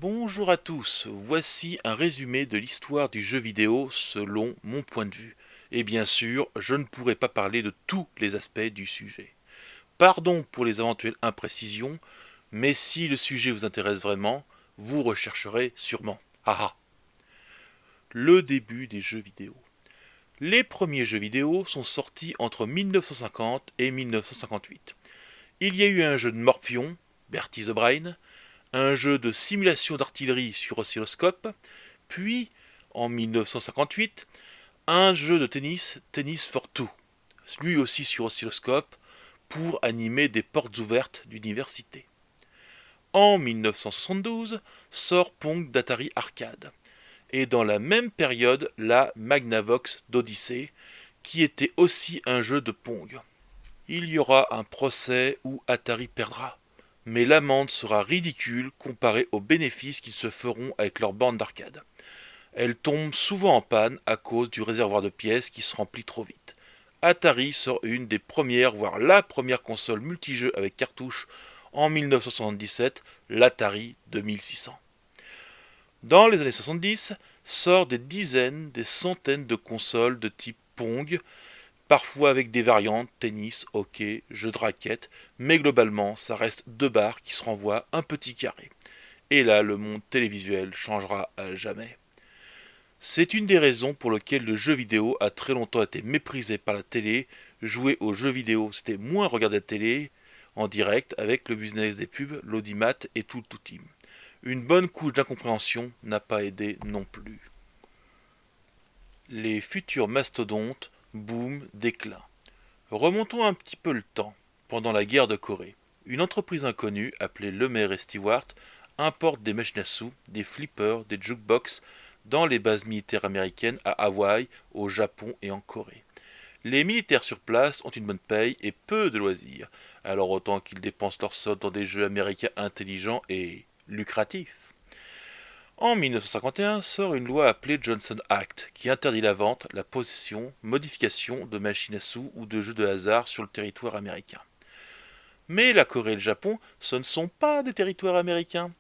Bonjour à tous, voici un résumé de l'histoire du jeu vidéo selon mon point de vue. Et bien sûr, je ne pourrai pas parler de tous les aspects du sujet. Pardon pour les éventuelles imprécisions, mais si le sujet vous intéresse vraiment, vous rechercherez sûrement. Ah ah. Le début des jeux vidéo. Les premiers jeux vidéo sont sortis entre 1950 et 1958. Il y a eu un jeu de morpion, Bertie the Brain, un jeu de simulation d'artillerie sur oscilloscope, puis, en 1958, un jeu de tennis, Tennis for Two, lui aussi sur oscilloscope, pour animer des portes ouvertes d'université. En 1972, sort Pong d'Atari Arcade, et dans la même période, la Magnavox d'Odyssey, qui était aussi un jeu de Pong. Il y aura un procès où Atari perdra, mais l'amende sera ridicule comparée aux bénéfices qu'ils se feront avec leur bande d'arcade. Elle tombe souvent en panne à cause du réservoir de pièces qui se remplit trop vite. Atari sort une des premières, voire la première console multijeux avec cartouche en 1977, l'Atari 2600. Dans les années 70, sortent des dizaines, des centaines de consoles de type Pong, parfois avec des variantes, tennis, hockey, jeux de raquettes, mais globalement, ça reste deux barres qui se renvoient un petit carré. Et là, le monde télévisuel changera à jamais. C'est une des raisons pour lesquelles le jeu vidéo a très longtemps été méprisé par la télé. Jouer aux jeux vidéo, c'était moins regarder la télé en direct avec le business des pubs, l'audimat et tout le team. Une bonne couche d'incompréhension n'a pas aidé non plus. Les futurs mastodontes, boom, déclin. Remontons un petit peu le temps. Pendant la guerre de Corée, une entreprise inconnue appelée Lemaire et Stewart importe des machines à sous, des flippers, des jukebox dans les bases militaires américaines à Hawaï, au Japon et en Corée. Les militaires sur place ont une bonne paye et peu de loisirs, alors autant qu'ils dépensent leur solde dans des jeux américains intelligents et lucratifs. En 1951 sort une loi appelée Johnson Act qui interdit la vente, la possession, modification de machines à sous ou de jeux de hasard sur le territoire américain. Mais la Corée et le Japon, ce ne sont pas des territoires américains.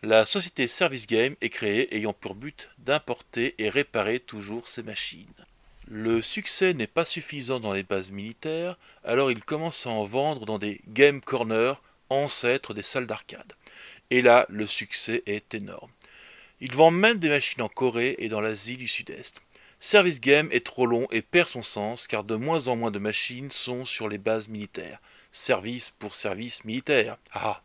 La société Service Game est créée ayant pour but d'importer et réparer toujours ces machines. Le succès n'est pas suffisant dans les bases militaires, alors ils commencent à en vendre dans des game corners, ancêtres des salles d'arcade. Et là, le succès est énorme. Ils vendent même des machines en Corée et dans l'Asie du Sud-Est. Service Game est trop long et perd son sens car de moins en moins de machines sont sur les bases militaires. Service pour service militaire. Ah.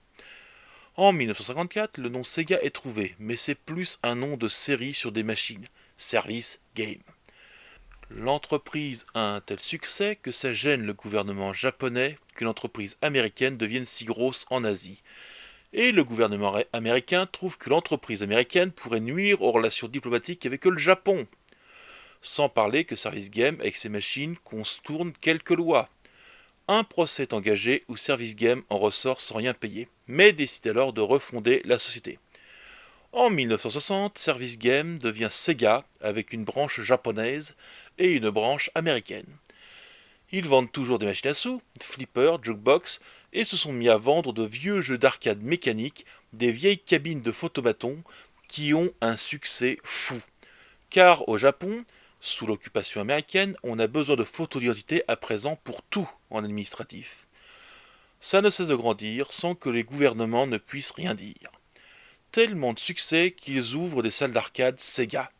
En 1954, le nom Sega est trouvé, mais c'est plus un nom de série sur des machines. Service Game. L'entreprise a un tel succès que ça gêne le gouvernement japonais qu'une entreprise américaine devienne si grosse en Asie. Et le gouvernement américain trouve que l'entreprise américaine pourrait nuire aux relations diplomatiques avec le Japon. Sans parler que Service Game, avec ses machines, contourne quelques lois. Un procès est engagé où Service Game en ressort sans rien payer, mais décide alors de refonder la société. En 1960, Service Game devient Sega avec une branche japonaise et une branche américaine. Ils vendent toujours des machines à sous, flippers, jukebox, et se sont mis à vendre de vieux jeux d'arcade mécaniques, des vieilles cabines de photomaton qui ont un succès fou. Car au Japon, sous l'occupation américaine, on a besoin de photos d'identité à présent pour tout en administratif. Ça ne cesse de grandir sans que les gouvernements ne puissent rien dire. Tellement de succès qu'ils ouvrent des salles d'arcade Sega.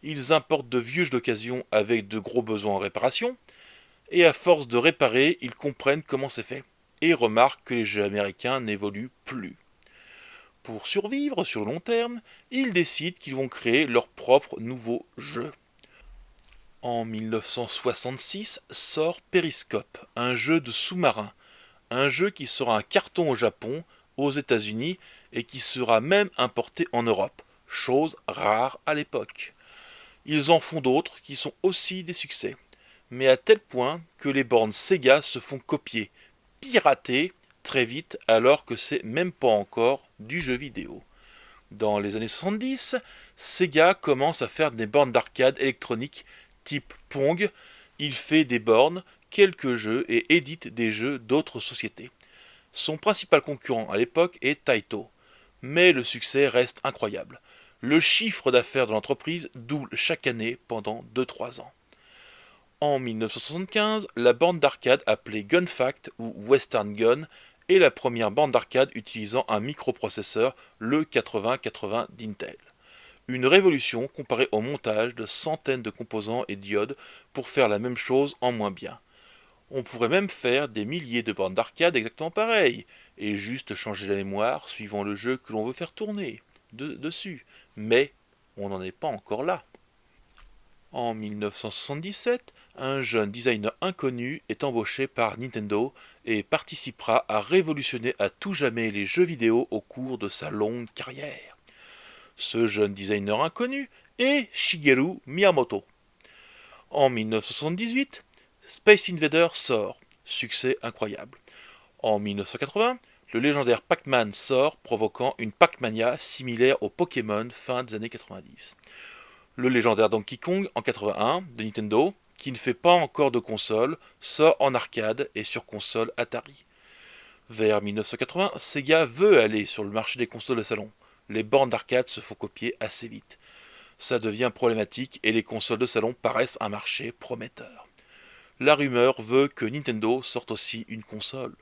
Ils importent de vieux jeux d'occasion avec de gros besoins en réparation, et à force de réparer, ils comprennent comment c'est fait, et remarquent que les jeux américains n'évoluent plus. Pour survivre sur le long terme, ils décident qu'ils vont créer leur propre nouveau jeu. En 1966 sort Periscope, un jeu de sous-marin, un jeu qui sera un carton au Japon, aux États-Unis et qui sera même importé en Europe, chose rare à l'époque. Ils en font d'autres qui sont aussi des succès, mais à tel point que les bornes Sega se font copier, pirater très vite alors que c'est même pas encore du jeu vidéo. Dans les années 70, Sega commence à faire des bornes d'arcade électroniques type Pong. Il fait des bornes, quelques jeux et édite des jeux d'autres sociétés. Son principal concurrent à l'époque est Taito. Mais le succès reste incroyable. Le chiffre d'affaires de l'entreprise double chaque année pendant 2-3 ans. En 1975, la bande d'arcade appelée GunFact ou Western Gun est la première bande d'arcade utilisant un microprocesseur, le 8080 d'Intel. Une révolution comparée au montage de centaines de composants et diodes pour faire la même chose en moins bien. On pourrait même faire des milliers de bandes d'arcade exactement pareilles, et juste changer la mémoire suivant le jeu que l'on veut faire tourner dessus. Mais on n'en est pas encore là. En 1977, un jeune designer inconnu est embauché par Nintendo et participera à révolutionner à tout jamais les jeux vidéo au cours de sa longue carrière. Ce jeune designer inconnu est Shigeru Miyamoto. En 1978, Space Invader sort, succès incroyable. En 1980, le légendaire Pac-Man sort, provoquant une Pac-Mania similaire au Pokémon fin des années 90. Le légendaire Donkey Kong en 81 de Nintendo, qui ne fait pas encore de console, sort en arcade et sur console Atari. Vers 1980, Sega veut aller sur le marché des consoles de salon. Les bornes d'arcade se font copier assez vite. Ça devient problématique et les consoles de salon paraissent un marché prometteur. La rumeur veut que Nintendo sorte aussi une console.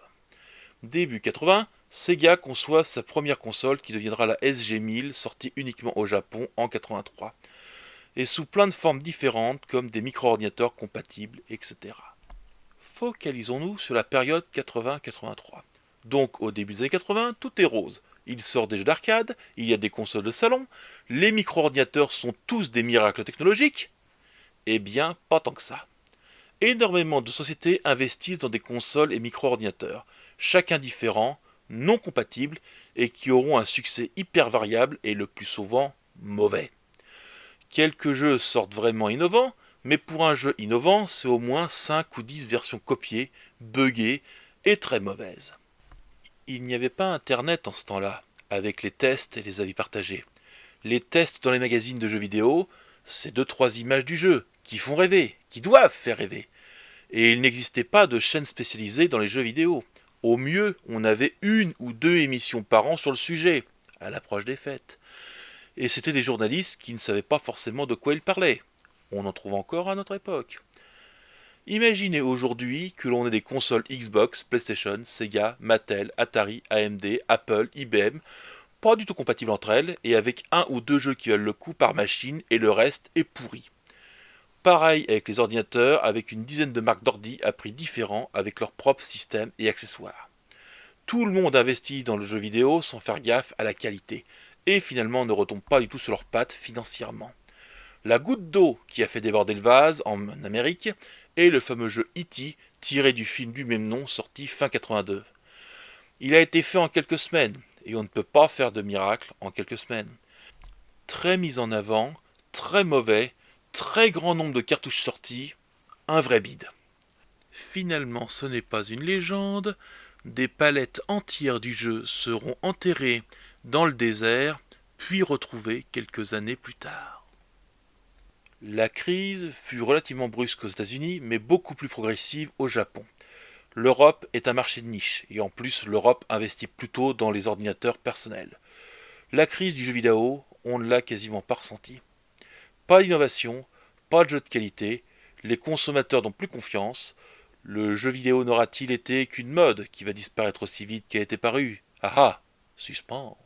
Début 80, Sega conçoit sa première console qui deviendra la SG-1000, sortie uniquement au Japon en 83, et sous plein de formes différentes comme des micro-ordinateurs compatibles, etc. Focalisons-nous sur la période 80-83. Donc au début des années 80, tout est rose. Il sort des jeux d'arcade, il y a des consoles de salon, les micro-ordinateurs sont tous des miracles technologiques. Eh bien, pas tant que ça. Énormément de sociétés investissent dans des consoles et micro-ordinateurs, chacun différent, non compatibles, et qui auront un succès hyper variable et le plus souvent mauvais. Quelques jeux sortent vraiment innovants, mais pour un jeu innovant, c'est au moins 5 ou 10 versions copiées, buggées et très mauvaises. Il n'y avait pas internet en ce temps-là, avec les tests et les avis partagés. Les tests dans les magazines de jeux vidéo, c'est 2-3 images du jeu, qui font rêver, qui doivent faire rêver. Et il n'existait pas de chaîne spécialisée dans les jeux vidéo. Au mieux, on avait 1 ou 2 émissions par an sur le sujet, à l'approche des fêtes. Et c'était des journalistes qui ne savaient pas forcément de quoi ils parlaient. On en trouve encore à notre époque. Imaginez aujourd'hui que l'on ait des consoles Xbox, PlayStation, Sega, Mattel, Atari, AMD, Apple, IBM, pas du tout compatibles entre elles, et avec 1 ou 2 jeux qui valent le coup par machine, et le reste est pourri. Pareil avec les ordinateurs, avec une dizaine de marques d'ordi à prix différents, avec leurs propres systèmes et accessoires. Tout le monde investit dans le jeu vidéo sans faire gaffe à la qualité, et finalement ne retombe pas du tout sur leurs pattes financièrement. La goutte d'eau qui a fait déborder le vase en Amérique est le fameux jeu E.T. tiré du film du même nom sorti fin 82. Il a été fait en quelques semaines, et on ne peut pas faire de miracle en quelques semaines. Très mis en avant, très mauvais, très grand nombre de cartouches sorties, un vrai bide. Finalement, ce n'est pas une légende, des palettes entières du jeu seront enterrées dans le désert, puis retrouvées quelques années plus tard. La crise fut relativement brusque aux États-Unis, mais beaucoup plus progressive au Japon. L'Europe est un marché de niche, et en plus l'Europe investit plutôt dans les ordinateurs personnels. La crise du jeu vidéo, on ne l'a quasiment pas ressenti. Pas d'innovation, pas de jeu de qualité, les consommateurs n'ont plus confiance. Le jeu vidéo n'aura-t-il été qu'une mode qui va disparaître aussi vite qu'elle a été parue? Ah ah, suspense.